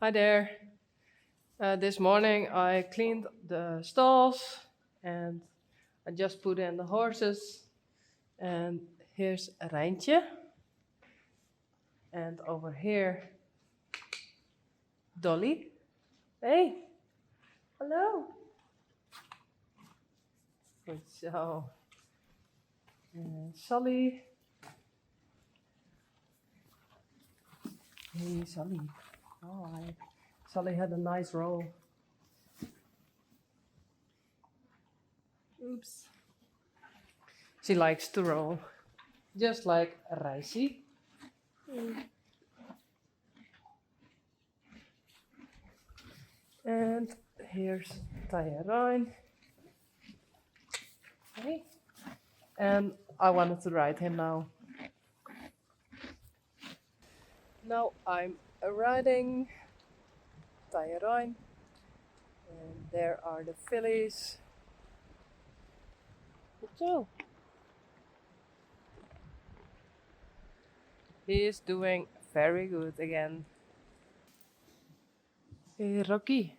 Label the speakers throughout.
Speaker 1: Hi there. This morning I cleaned the stalls and I just put in the horses. And here's Reintje. And over here, Dolly. Hey, hello. Good so. And Sally. Hey, Sally. Oh, hi. Sally had a nice roll. Oops. She likes to roll, just like Reissie. And here's Teije Rein. Hey. And I wanted to ride him now. Now I'm riding Teije Rein. And there are the fillies. So he is doing very good again. Hey, Rocky.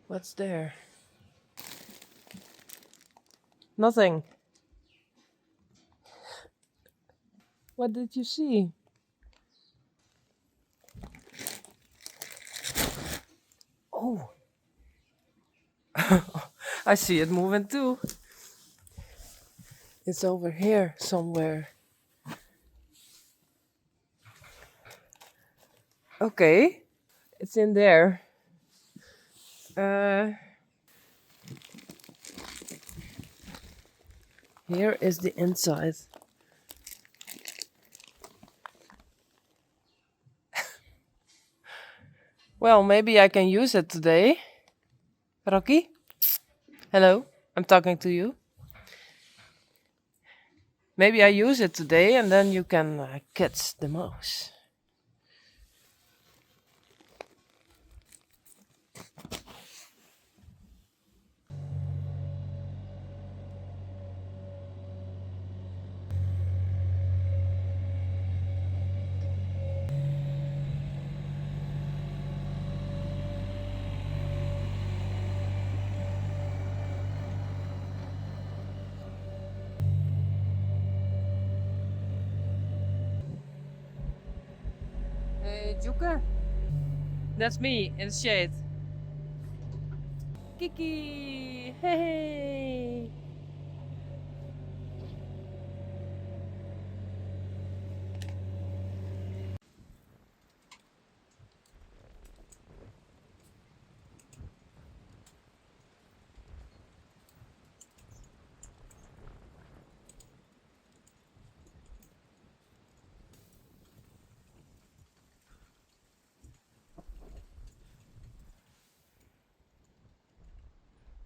Speaker 1: What's there? Nothing. What did you see? Oh, I see it moving too. It's over here somewhere. Okay, it's in there. Here is the inside. Well, maybe I can use it today. Rocky? Hello, I'm talking to you. Maybe I use it today and then you can catch the mouse. Hey, Juke. That's me in the shade. Kiki! Hey!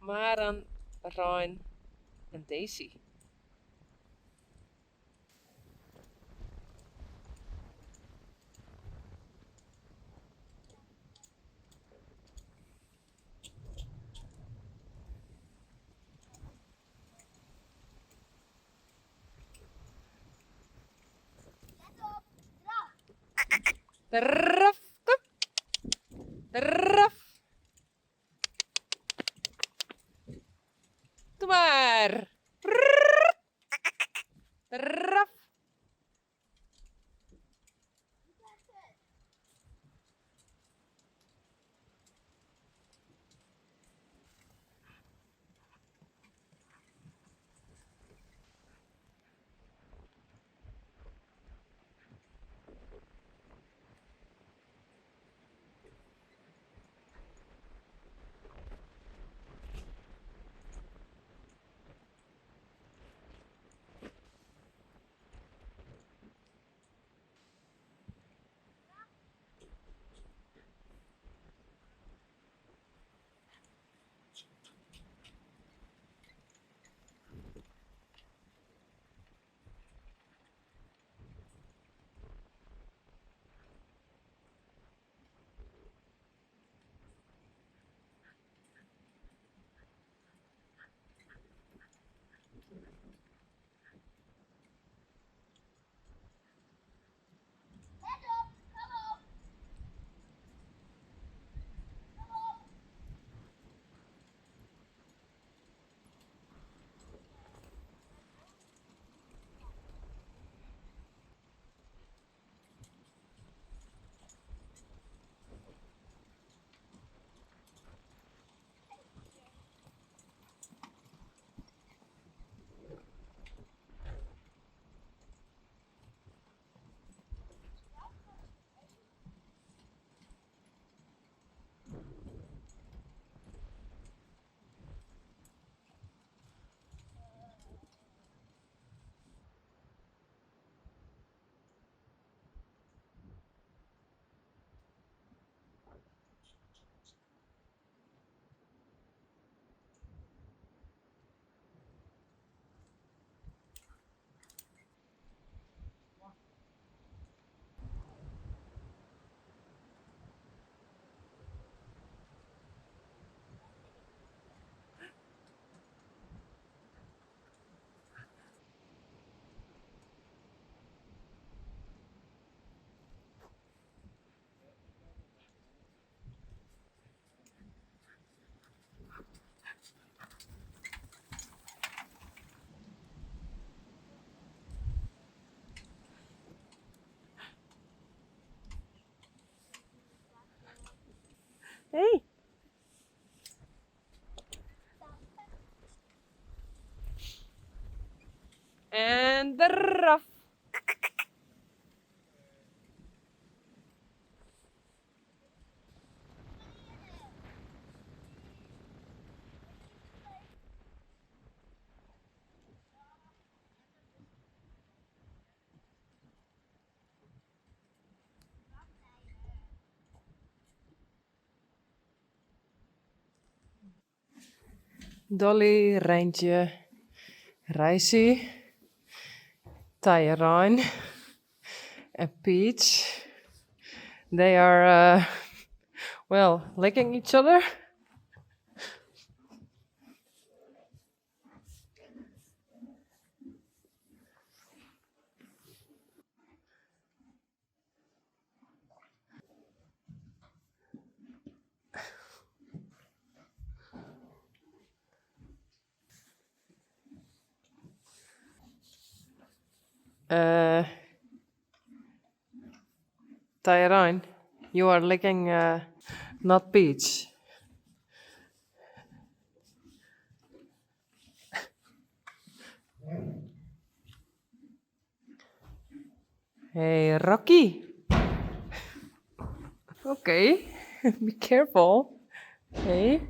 Speaker 1: Maren, Rein and Daisy. Ruff, ruff. Doe maar. Ruff. Hey. And eraf. Dolly, Reintje, Reissie, Teije Rein, and Peach. They are, well, licking each other. Uh, Teije Rein, you are licking not Peach. Hey, Rocky. Okay, be careful. Hey.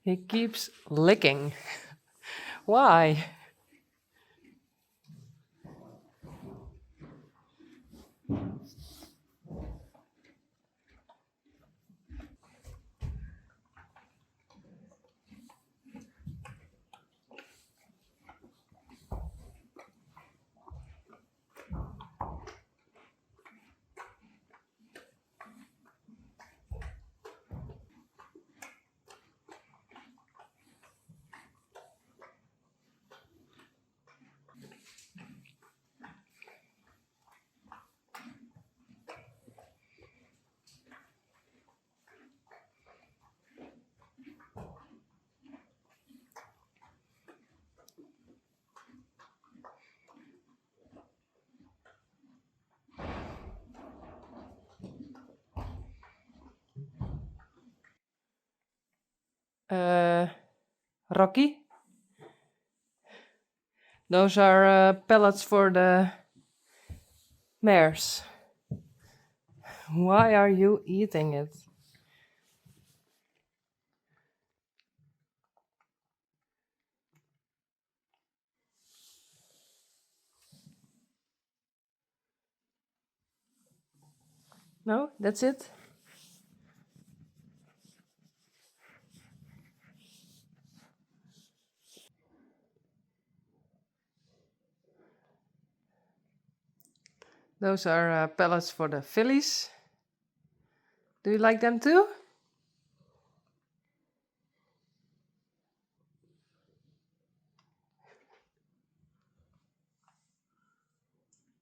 Speaker 1: He keeps licking. Why? Rocky? Those are pellets for the mares. Why are you eating it? No, that's it? Those are pellets for the fillies. Do you like them too?